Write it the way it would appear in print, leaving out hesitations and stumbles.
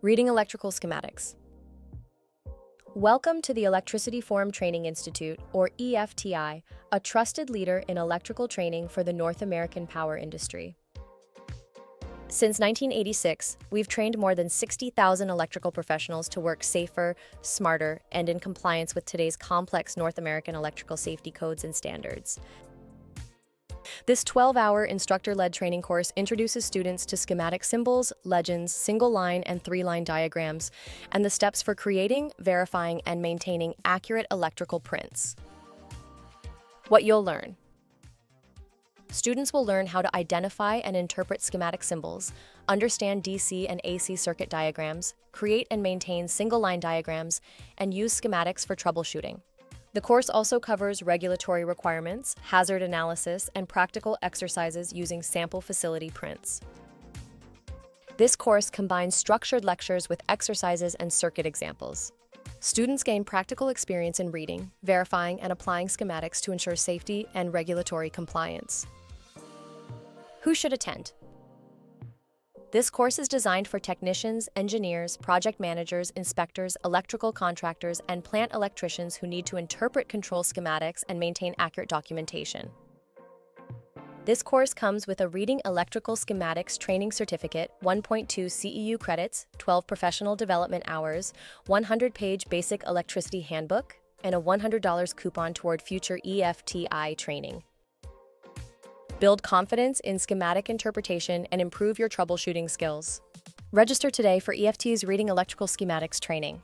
Reading Electrical Schematics. Welcome to the Electricity Forum Training Institute, or EFTI, a trusted leader in electrical training for the North American power industry. Since 1986, we've trained more than 60,000 electrical professionals to work safer, smarter, and in compliance with today's complex North American electrical safety codes and standards. This 12-hour instructor-led training course introduces students to schematic symbols, legends, single-line and three-line diagrams, and the steps for creating, verifying, and maintaining accurate electrical prints. What you'll learn. Students will learn how to identify and interpret schematic symbols, understand DC and AC circuit diagrams, create and maintain single-line diagrams, and use schematics for troubleshooting. The course also covers regulatory requirements, hazard analysis, and practical exercises using sample facility prints. This course combines structured lectures with exercises and circuit examples. Students gain practical experience in reading, verifying, and applying schematics to ensure safety and regulatory compliance. Who should attend? This course is designed for technicians, engineers, project managers, inspectors, electrical contractors, and plant electricians who need to interpret control schematics and maintain accurate documentation. This course comes with a Reading Electrical Schematics Training Certificate, 1.2 CEU credits, 12 professional development hours, 100-page Basic Electricity Handbook, and a $100 coupon toward future EFTI training. Build confidence in schematic interpretation and improve your troubleshooting skills. Register today for EFT's Reading Electrical Schematics training.